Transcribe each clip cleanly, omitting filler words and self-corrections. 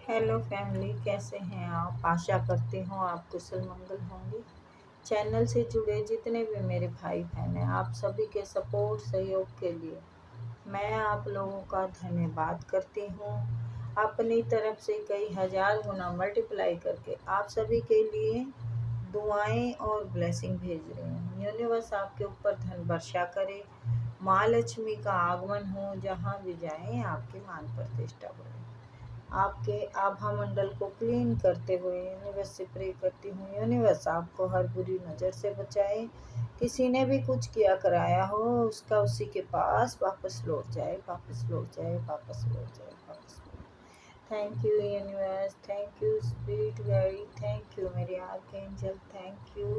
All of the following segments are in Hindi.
हेलो फैमिली, कैसे हैं आप? आशा करती हूँ आप कुशल मंगल होंगे। चैनल से जुड़े जितने भी मेरे भाई बहन हैं, आप सभी के सपोर्ट सहयोग के लिए मैं आप लोगों का धन्यवाद करती हूँ। अपनी तरफ से कई हजार गुना मल्टीप्लाई करके आप सभी के लिए दुआएं और ब्लेसिंग भेज रही हूँ। यूनिवर्स आपके ऊपर धन वर्षा करे, माँ लक्ष्मी का आगमन हो, जहाँ भी जाएं आपकी मान प्रतिष्ठा बढ़े। आपके आभा मंडल को क्लीन करते हुए यूनिवर्स से प्रे करती हूँ, यूनिवर्स आपको हर बुरी नज़र से बचाए। किसी ने भी कुछ किया कराया हो, उसका उसी के पास वापस लौट जाए, वापस लौट जाए, वापस लौट जाए, वापस लौट जाए। Thank you universe, thank you spirit guide, thank you मेरे आर्कएंजल, थैंक यू।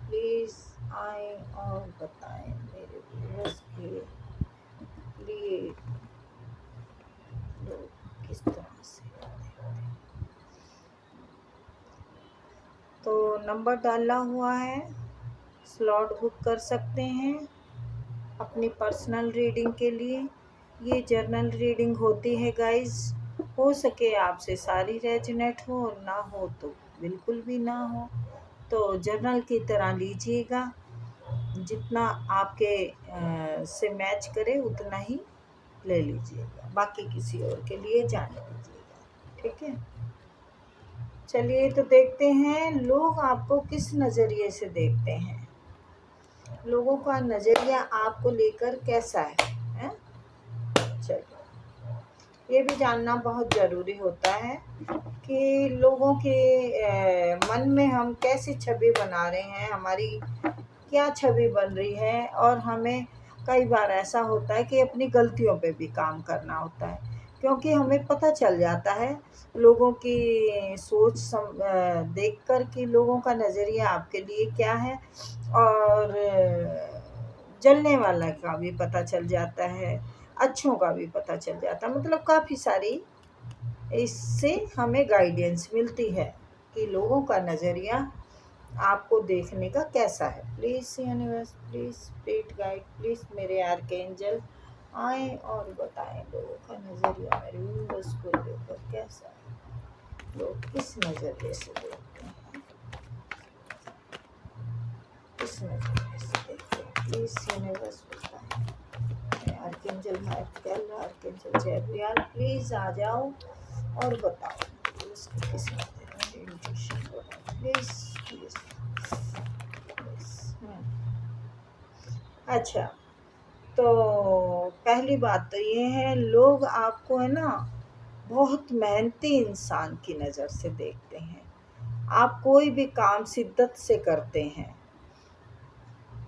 प्लीज़ आए और बताएं मेरे व्यूअर्स के लिए लोग किस तरह से देखते हैं। तो नंबर डाला हुआ है, स्लॉट बुक कर सकते हैं अपनी पर्सनल रीडिंग के लिए। ये जर्नल रीडिंग होती है गाइस। हो सके आपसे सारी रेजोनेट हो, ना हो तो बिल्कुल भी ना हो, तो जर्नल की तरह लीजिएगा। जितना आपके से मैच करे उतना ही ले लीजिएगा, बाकी किसी और के लिए जाने दीजिएगा, ठीक है। चलिए तो देखते हैं लोग आपको किस नज़रिए से देखते हैं, लोगों का नज़रिया आपको लेकर कैसा है? चलिए, ये भी जानना बहुत ज़रूरी होता है कि लोगों के मन में हम कैसी छवि बना रहे हैं, हमारी क्या छवि बन रही है। और हमें कई बार ऐसा होता है कि अपनी गलतियों पे भी काम करना होता है, क्योंकि हमें पता चल जाता है लोगों की सोच देख कर कि लोगों का नज़रिया आपके लिए क्या है। और जलने वाला का भी पता चल जाता है, अच्छों का भी पता चल जाता है, मतलब काफ़ी सारी इससे हमें गाइडेंस मिलती है कि लोगों का नज़रिया आपको देखने का कैसा है। Please universe, please spirit guide, please मेरे आर्कएंजल आए और बताएं लोगों का नज़रिया मेरे व्यूअर्स को लेकर कैसा है, लोग किस नज़रिए से देखते हैं, किस नज़रिए से देखते हैं। प्लीज़ यूनिवर्स बताएं। आर्कएंजल माइकल, आर्कएंजल जैब्रियल, प्लीज़ आ जाओ और बताओ उसको किस नज़रिए इंट्यूशन बताओ, प्लीज़ प्लीज़ प्लीज़। अच्छा, तो पहली बात तो ये है, लोग आपको है ना बहुत मेहनती इंसान की नज़र से देखते हैं। आप कोई भी काम शिद्दत से करते हैं,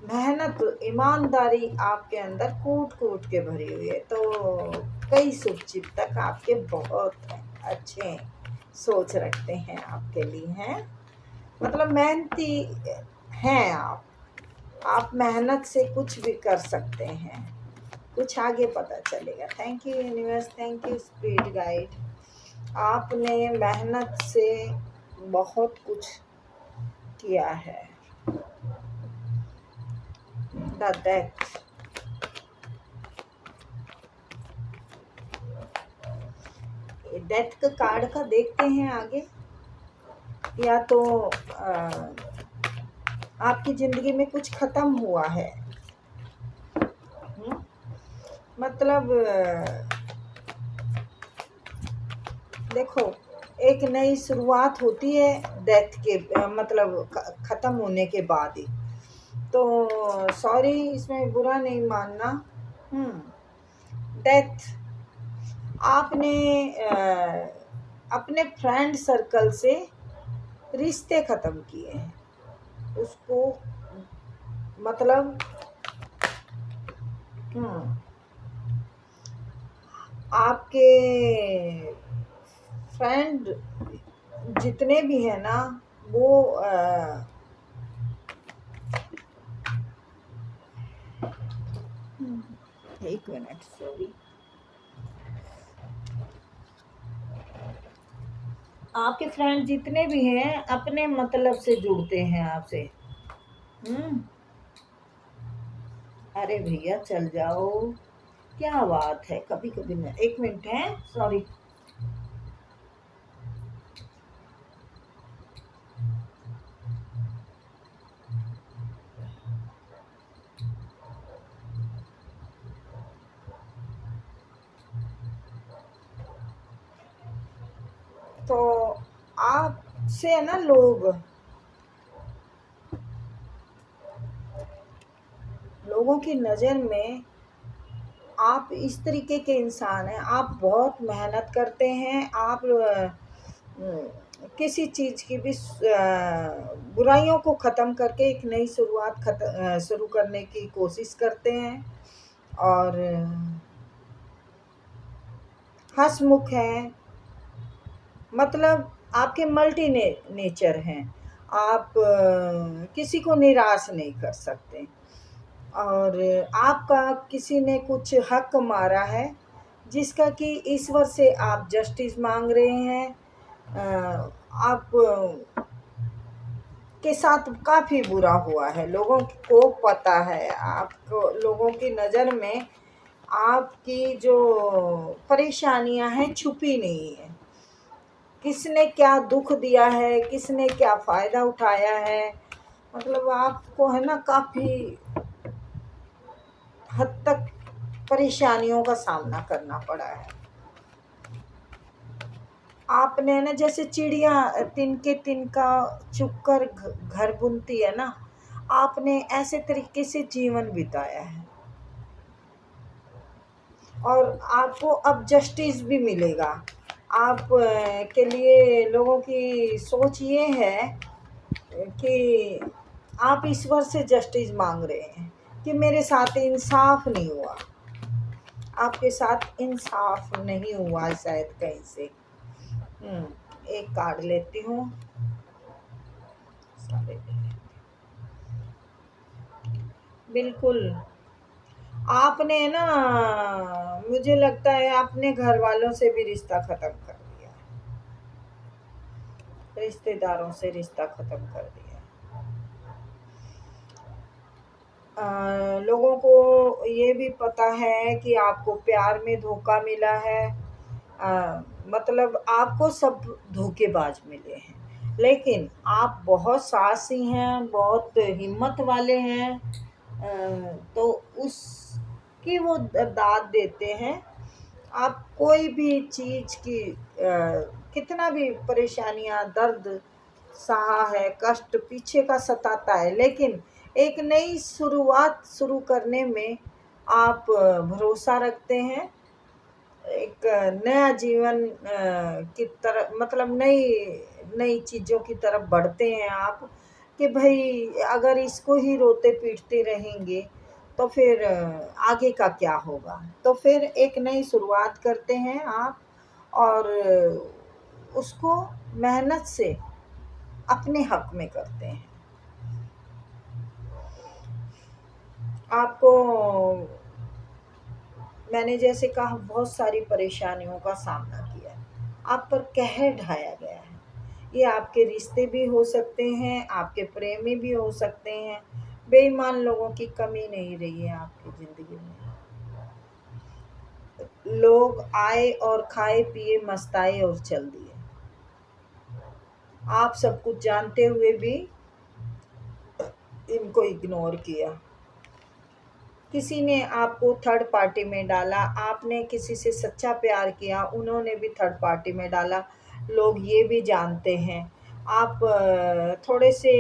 मेहनत ईमानदारी आपके अंदर कूट कूट के भरी हुई है। तो कई शुभचिंतक आपके बहुत अच्छे सोच रखते हैं आपके लिए, हैं मतलब मेहनती हैं आप मेहनत से कुछ भी कर सकते हैं, कुछ आगे पता चलेगा। Thank you universe, thank you spirit guide. आपने मेहनत से बहुत कुछ किया है। द डेथ, डेथ का कार्ड का देखते हैं आगे, या तो आपकी ज़िंदगी में कुछ ख़त्म हुआ है। मतलब देखो, एक नई शुरुआत होती है डेथ के मतलब ख़त्म होने के बाद ही। तो सॉरी, इसमें बुरा नहीं मानना। डेथ, आपने अपने फ्रेंड सर्कल से रिश्ते ख़त्म किए हैं, उसको मतलब आपके फ्रेंड जितने भी हैं ना, वो एक मिनट, सॉरी, आपके फ्रेंड जितने भी हैं अपने मतलब से जुड़ते हैं आपसे। अरे भैया चल जाओ, क्या बात है, कभी कभी मैं, एक मिनट है, सॉरी। तो आपसे है ना लोगों की नज़र में आप इस तरीके के इंसान हैं, आप बहुत मेहनत करते हैं, आप किसी चीज़ की भी बुराइयों को ख़त्म करके एक नई शुरुआत शुरू करने की कोशिश करते हैं और हंसमुख हैं। मतलब आपके नेचर हैं। आप किसी को निराश नहीं कर सकते और आपका किसी ने कुछ हक मारा है जिसका कि ईश्वर से आप जस्टिस मांग रहे हैं। आप के साथ काफ़ी बुरा हुआ है, लोगों को पता है, आपको लोगों की नज़र में आपकी जो परेशानियां हैं छुपी नहीं है। किसने क्या दुख दिया है, किसने क्या फ़ायदा उठाया है, मतलब आपको है ना काफ़ी हद तक परेशानियों का सामना करना पड़ा है। आपने ना जैसे चिड़िया तिनके तिनका चुगकर घर बुनती है ना, आपने ऐसे तरीके से जीवन बिताया है और आपको अब जस्टिस भी मिलेगा। आप के लिए लोगों की सोच ये है कि आप ईश्वर से जस्टिस मांग रहे हैं कि मेरे साथ इंसाफ नहीं हुआ, आपके साथ इंसाफ नहीं हुआ शायद कहीं से। एक कार्ड लेती हूँ। बिल्कुल, आपने ना मुझे लगता है आपने घर वालों से भी रिश्ता ख़त्म कर दिया, रिश्तेदारों से रिश्ता ख़त्म कर दिया। लोगों को ये भी पता है कि आपको प्यार में धोखा मिला है। मतलब आपको सब धोखेबाज मिले हैं, लेकिन आप बहुत साहसी हैं, बहुत हिम्मत वाले हैं। तो उसकी वो दाद देते हैं। आप कोई भी चीज़ की कितना भी परेशानियां दर्द सहा है, कष्ट पीछे का सताता है, लेकिन एक नई शुरुआत शुरू करने में आप भरोसा रखते हैं। एक नया जीवन की तरफ, मतलब नई नई चीज़ों की तरफ बढ़ते हैं आप कि भाई अगर इसको ही रोते पीटते रहेंगे तो फिर आगे का क्या होगा। तो फिर एक नई शुरुआत करते हैं आप और उसको मेहनत से अपने हक में करते हैं। आपको मैंने जैसे कहा बहुत सारी परेशानियों का सामना किया है, आप पर कहर ढाया गया है। ये आपके रिश्ते भी हो सकते हैं, आपके प्रेमी भी हो सकते हैं। बेईमान लोगों की कमी नहीं रही है आपकी ज़िंदगी में। लोग आए और खाए पिए मस्ताए और चल दिए। आप सब कुछ जानते हुए भी इनको इग्नोर किया। किसी ने आपको थर्ड पार्टी में डाला, आपने किसी से सच्चा प्यार किया, उन्होंने भी थर्ड पार्टी में डाला। लोग ये भी जानते हैं। आप थोड़े से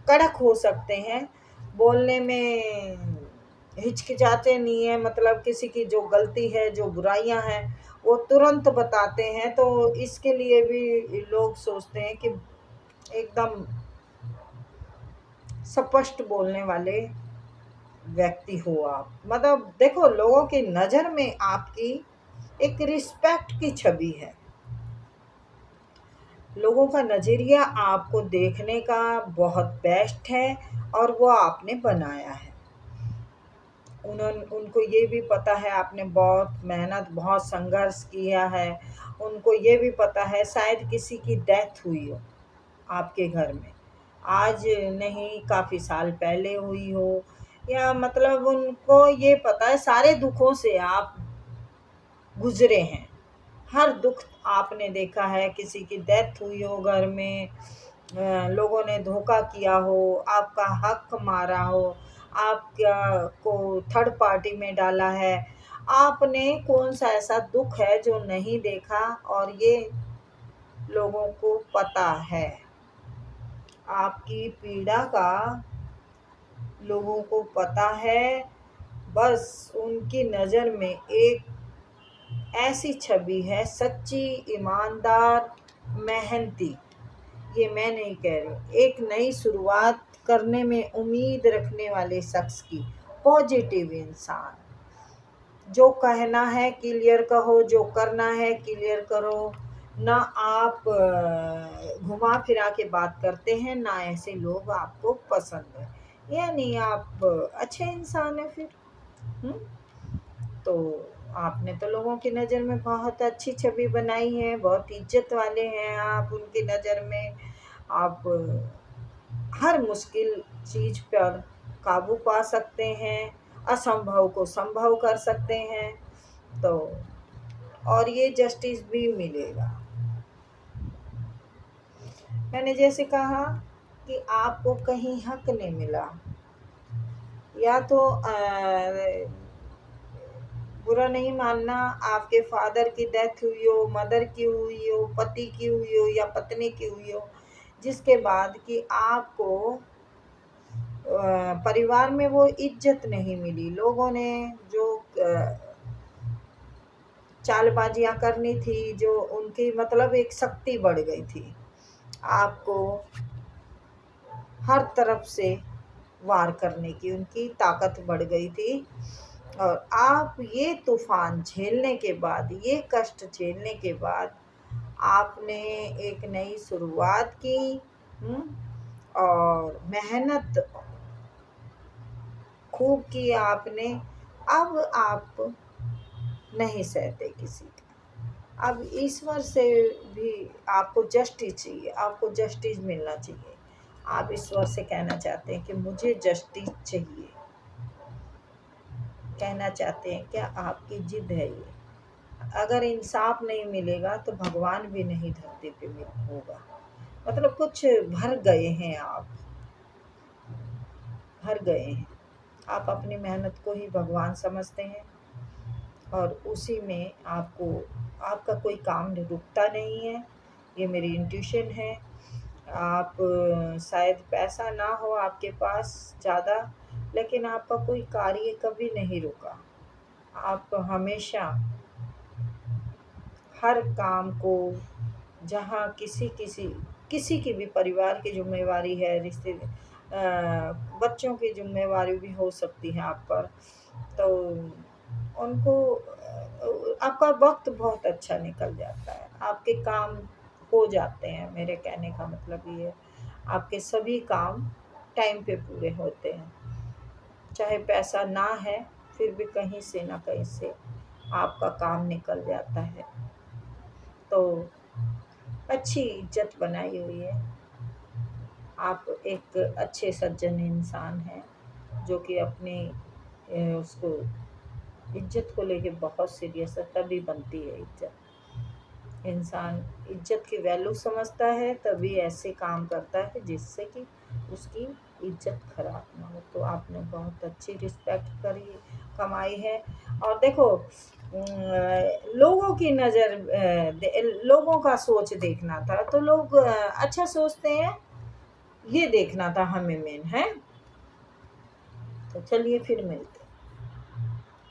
कड़क हो सकते हैं, बोलने में हिचकिचाते नहीं हैं, मतलब किसी की जो गलती है, जो बुराइयां हैं, वो तुरंत बताते हैं। तो इसके लिए भी लोग सोचते हैं कि एकदम स्पष्ट बोलने वाले व्यक्ति हो आप। मतलब देखो, लोगों की नज़र में आपकी एक रिस्पेक्ट की छवि है। लोगों का नज़रिया आपको देखने का बहुत बेस्ट है और वो आपने बनाया है। उनको ये भी पता है आपने बहुत मेहनत, बहुत संघर्ष किया है। उनको ये भी पता है शायद किसी की डेथ हुई हो आपके घर में, आज नहीं काफ़ी साल पहले हुई हो, या मतलब उनको ये पता है सारे दुखों से आप गुजरे हैं। हर दुख आपने देखा है, किसी की डेथ हुई हो घर में, लोगों ने धोखा किया हो, आपका हक मारा हो, आपका को थर्ड पार्टी में डाला है, आपने कौन सा ऐसा दुख है जो नहीं देखा, और ये लोगों को पता है। आपकी पीड़ा का लोगों को पता है। बस उनकी नज़र में एक ऐसी छवि है, सच्ची, ईमानदार, मेहनती। ये मैं नहीं कह रही, एक नई शुरुआत करने में उम्मीद रखने वाले शख्स की, पॉजिटिव इंसान। जो कहना है क्लियर कहो, जो करना है क्लियर करो। ना आप घुमा फिरा के बात करते हैं, ना ऐसे लोग आपको पसंद है। यानी आप अच्छे इंसान हैं फिर। हुँ? तो आपने तो लोगों की नज़र में बहुत अच्छी छवि बनाई है, बहुत इज्जत वाले हैं आप उनकी नज़र में। आप हर मुश्किल चीज़ पर काबू पा सकते हैं, असंभव को संभव कर सकते हैं। तो और ये जस्टिस भी मिलेगा। मैंने जैसे कहा कि आपको कहीं हक नहीं मिला, या तो बुरा नहीं मानना, आपके फादर की डेथ हुई हो, मदर की हुई हो, पति की हुई हो या पत्नी की हुई हो, जिसके बाद कि आपको परिवार में वो इज्जत नहीं मिली। लोगों ने जो चालबाजियाँ करनी थी, जो उनकी मतलब एक शक्ति बढ़ गई थी। आपको हर तरफ से वार करने की उनकी ताकत बढ़ गई थी। और आप ये तूफान झेलने के बाद, ये कष्ट झेलने के बाद आपने एक नई शुरुआत की। और मेहनत खूब की आपने। अब आप नहीं सहते किसी का। अब ईश्वर से भी आपको जस्टिस चाहिए, आपको जस्टिस मिलना चाहिए। आप ईश्वर से कहना चाहते हैं कि मुझे जस्टिस चाहिए, कहना चाहते हैं क्या? आपकी जिद है ये। अगर इंसाफ नहीं मिलेगा तो भगवान भी नहीं धरती पे होगा। मतलब कुछ भर गए हैं आप, भर गए हैं। आप अपनी मेहनत को ही भगवान समझते हैं, और उसी में आपको आपका कोई काम रुकता नहीं है। ये मेरी इंट्यूशन है। आप शायद पैसा ना हो आपके पास ज़्यादा, लेकिन आपका कोई कार्य कभी नहीं रुका। आप हमेशा हर काम को, जहाँ किसी की भी परिवार की ज़िम्मेवारी है, बच्चों की ज़िम्मेवारी भी हो सकती है आप पर, तो उनको आपका वक़्त बहुत अच्छा निकल जाता है। आपके काम हो जाते हैं, मेरे कहने का मतलब ये है। आपके सभी काम टाइम पे पूरे होते हैं। चाहे पैसा ना है, फिर भी कहीं से ना कहीं से आपका काम निकल जाता है। तो अच्छी इज्जत बनाई हुई है। आप एक अच्छे सज्जन इंसान हैं, जो कि अपनी उसको इज्जत को लेके बहुत सीरियस है। तभी बनती है इज्जत। इंसान इज्जत की वैल्यू समझता है, तभी ऐसे काम करता है जिससे कि उसकी इज्जत खराब ना हो। तो आपने बहुत अच्छी रिस्पेक्ट कमाई है। और देखो, लोगों की नज़र, लोगों का सोच देखना था, तो लोग अच्छा सोचते हैं, ये देखना था हमें मेन है। तो चलिए फिर मिलते हैं।